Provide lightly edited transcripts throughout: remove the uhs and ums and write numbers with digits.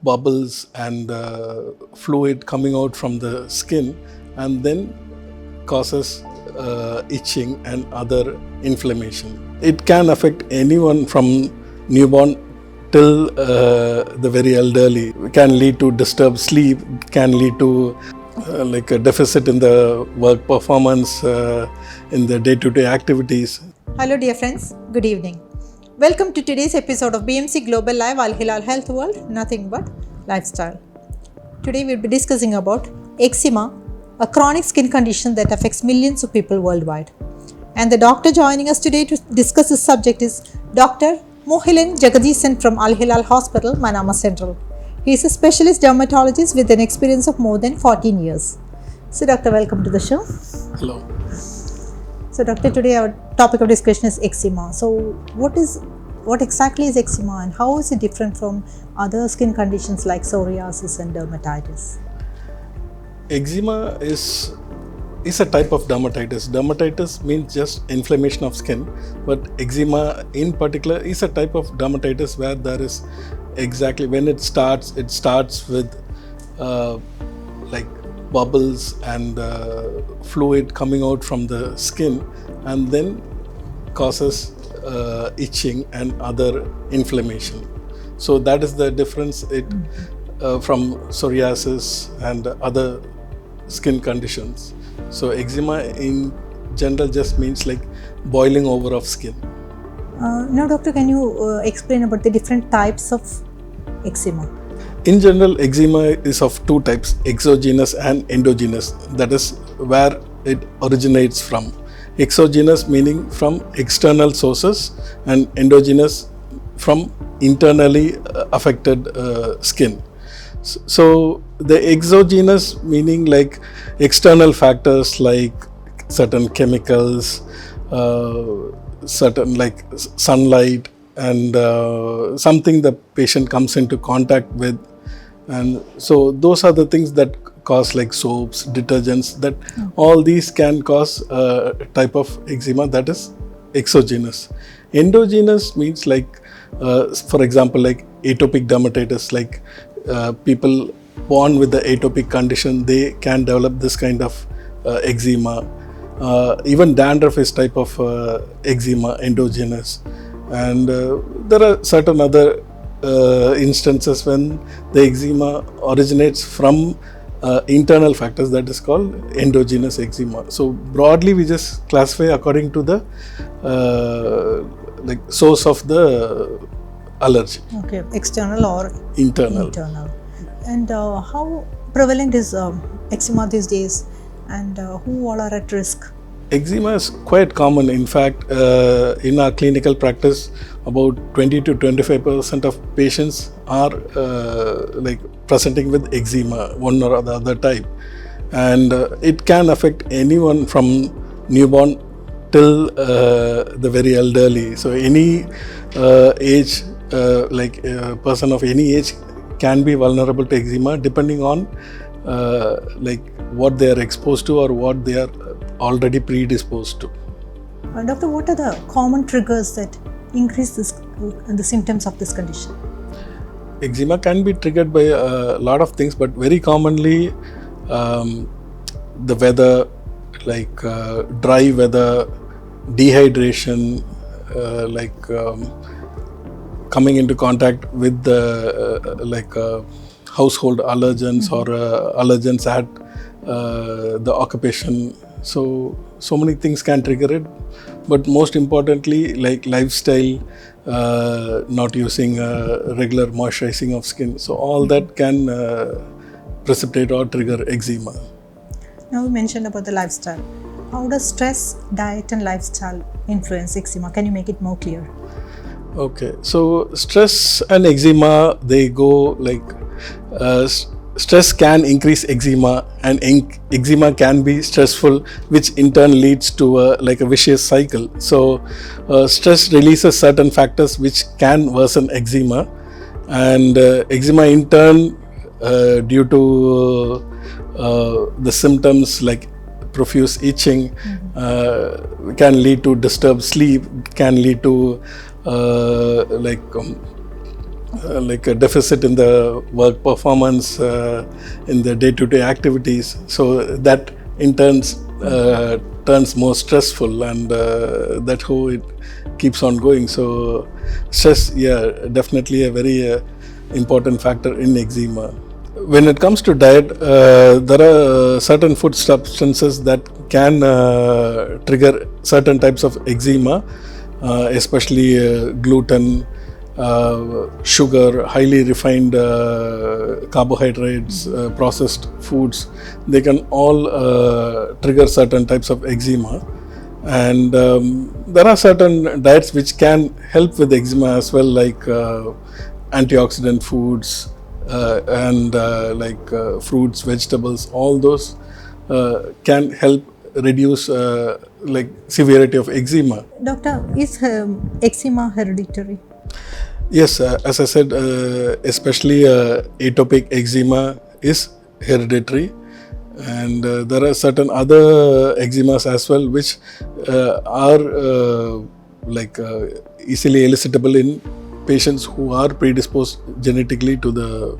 bubbles and fluid coming out from the skin, and then causes itching and other inflammation. It can affect anyone from newborn till the very elderly. It can lead to disturbed sleep, can lead to like a deficit in the work performance, in the day-to-day activities. Hello dear friends, good evening. Welcome to today's episode of BMC Global Live Al-Hilal Health World, Nothing But Lifestyle. Today we'll be discussing about eczema, a chronic skin condition that affects millions of people worldwide. And the doctor joining us today to discuss this subject is Dr. Muhilan Jegadeesan from Al-Hilal Hospital, Manama Central. He is a specialist dermatologist with an experience of more than 14 years. So doctor, welcome to the show. Hello. So doctor, today our topic of discussion is eczema. So what exactly is eczema and how is it different from other skin conditions like psoriasis and dermatitis? Eczema is a type of dermatitis. Dermatitis means just inflammation of skin, but eczema in particular is a type of dermatitis where there is exactly when it starts with like bubbles and fluid coming out from the skin, and then causes itching and other inflammation. So that is the difference from psoriasis and other skin conditions. So eczema in general just means like boiling over of skin. Now doctor, can you explain about the different types of eczema? In general, eczema is of two types, exogenous and endogenous. That is where it originates from. Exogenous meaning from external sources, and endogenous from internally affected skin. So the exogenous meaning like external factors like certain chemicals, certain like sunlight, and something the patient comes into contact with. And so those are the things that cause like soaps, detergents, that all these can cause a type of eczema that is exogenous. Endogenous means like for example like atopic dermatitis, like people born with the atopic condition, they can develop this kind of eczema. Even dandruff is type of eczema, endogenous. And there are certain other instances when the eczema originates from internal factors, that is called endogenous eczema. So broadly we just classify according to the like source of the allergy. Okay, external or internal. And how prevalent is eczema these days, and who all are at risk? Eczema is quite common. In fact, in our clinical practice, about 20 to 25% of patients are like presenting with eczema, one or the other type. And it can affect anyone from newborn till the very elderly. So any age, like a person of any age can be vulnerable to eczema depending on like what they are exposed to or what they are already predisposed to. Doctor, what are the common triggers that increase the symptoms of this condition? Eczema can be triggered by a lot of things, but very commonly the weather, like dry weather, dehydration, like coming into contact with the like household allergens or allergens at the occupation. So many things can trigger it, but most importantly like lifestyle, not using regular moisturizing of skin. So all that can precipitate or trigger eczema. Now we mentioned about the lifestyle. How does stress, diet and lifestyle influence eczema? Can you make it more clear? Okay, so stress and eczema, they go like stress can increase eczema, and eczema can be stressful, which in turn leads to like a vicious cycle. So stress releases certain factors which can worsen eczema, and eczema in turn due to the symptoms like profuse itching, can lead to disturbed sleep, can lead to like like a deficit in the work performance, in the day-to-day activities. So that in turns turns more stressful, and that's how it keeps on going. So stress, yeah, definitely a very important factor in eczema. When it comes to diet, there are certain food substances that can trigger certain types of eczema, especially gluten, sugar, highly refined carbohydrates, processed foods. They can all trigger certain types of eczema. And there are certain diets which can help with eczema as well, like antioxidant foods, and fruits, vegetables. All those can help reduce like severity of eczema. Doctor, is eczema hereditary? Yes, as I said, especially atopic eczema is hereditary, and there are certain other eczemas as well which are easily elicitable in patients who are predisposed genetically to the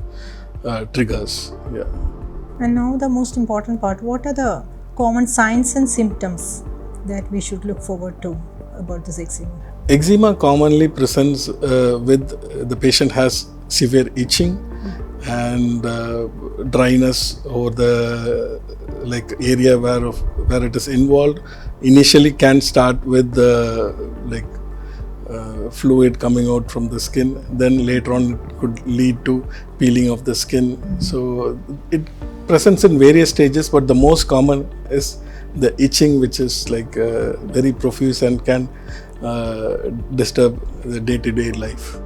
triggers. Yeah. And now the most important part, what are the common signs and symptoms that we should look forward to about this eczema? Eczema commonly presents with the patient has severe itching and dryness over the area where it is involved. Initially can start with fluid coming out from the skin, then later on it could lead to peeling of the skin. So it presents in various stages, but the most common is the itching, which is very profuse and can disturb the day-to-day life.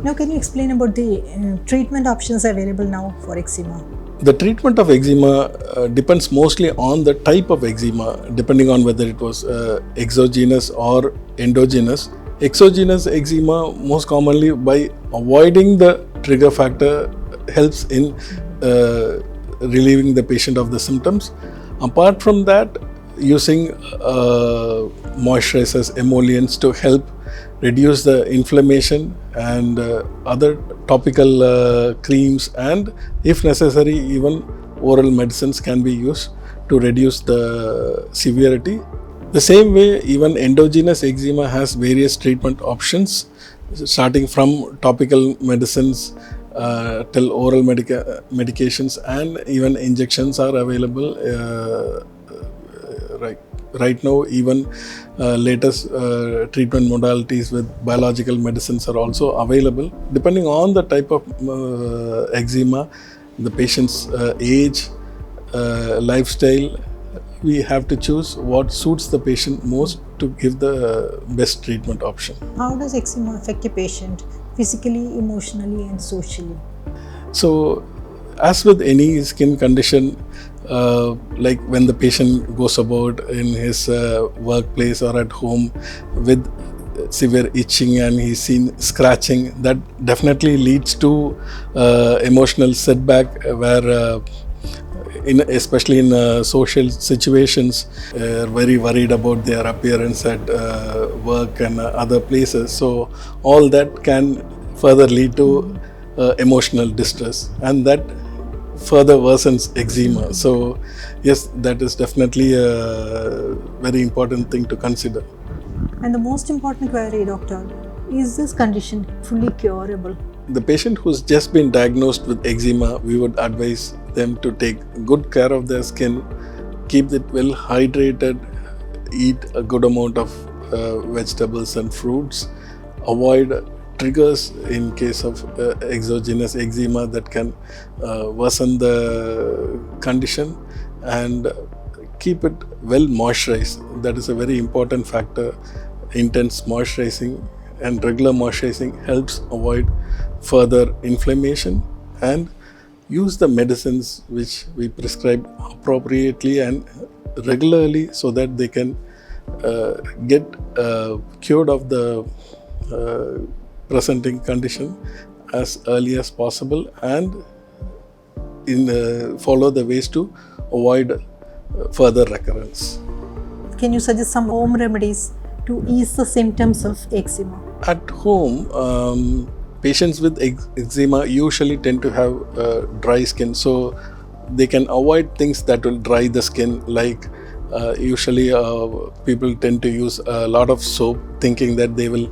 Now can you explain about the treatment options available now for eczema? The treatment of eczema depends mostly on the type of eczema, depending on whether it was exogenous or endogenous. Exogenous eczema, most commonly by avoiding the trigger factor, helps in relieving the patient of the symptoms. Apart from that, using moisturizers, emollients to help reduce the inflammation, and other topical creams, and if necessary even oral medicines can be used to reduce the severity. The same way, even endogenous eczema has various treatment options, starting from topical medicines till oral medications, and even injections are available. Right now, even latest treatment modalities with biological medicines are also available. Depending on the type of eczema, the patient's age, lifestyle, we have to choose what suits the patient most to give the best treatment option. How does eczema affect a patient physically, emotionally, and socially? So, as with any skin condition, like when the patient goes about in his workplace or at home with severe itching and he's seen scratching, that definitely leads to emotional setback, where especially in social situations, very worried about their appearance at work and other places. So all that can further lead to emotional distress, and that further worsens eczema. So yes, that is definitely a very important thing to consider. And the most important query, doctor, is this condition fully curable? The patient who's just been diagnosed with eczema, we would advise them to take good care of their skin, keep it well hydrated, eat a good amount of vegetables and fruits, avoid triggers in case of exogenous eczema that can worsen the condition, and keep it well moisturized. That is a very important factor. Intense moisturizing and regular moisturizing helps avoid further inflammation, and use the medicines which we prescribe appropriately and regularly, so that they can get cured of the presenting condition as early as possible, and follow the ways to avoid further recurrence. Can you suggest some home remedies to ease the symptoms of eczema? At home, patients with eczema usually tend to have dry skin, so they can avoid things that will dry the skin, like usually people tend to use a lot of soap thinking that they will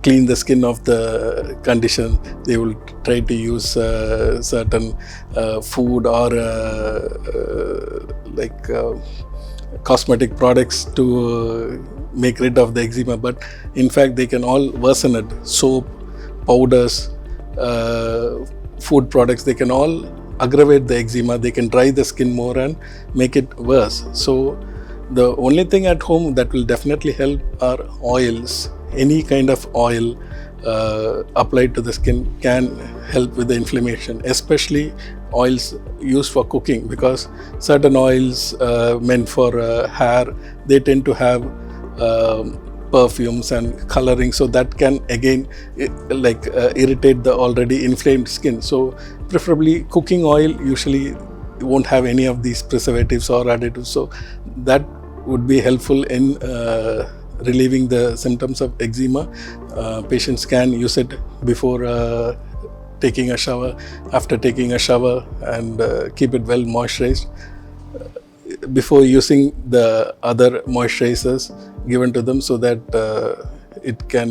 clean the skin of the condition. They will try to use certain food or cosmetic products to make rid of the eczema, but in fact they can all worsen it. Soap, powders, food products, they can all aggravate the eczema. They can dry the skin more and make it worse. So the only thing at home that will definitely help are oils. Any kind of oil applied to the skin can help with the inflammation, especially oils used for cooking, because certain oils meant for hair, they tend to have perfumes and coloring, so that can again irritate the already inflamed skin. So preferably cooking oil usually won't have any of these preservatives or additives, so that would be helpful in relieving the symptoms of eczema. Patients can use it before taking a shower, after taking a shower, and keep it well moisturized before using the other moisturizers given to them, so that it can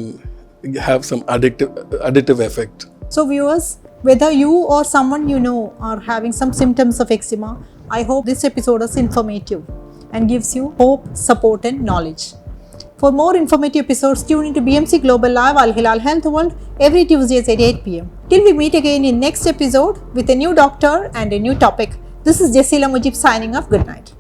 have some additive effect. So viewers, whether you or someone you know are having some symptoms of eczema, I hope this episode is informative and gives you hope, support and knowledge. For more informative episodes, tune into BMC Global Live Al-Hilal Health World every Tuesdays at 8 p.m. Till we meet again in next episode with a new doctor and a new topic. This is Jasila Mujib signing off. Good night.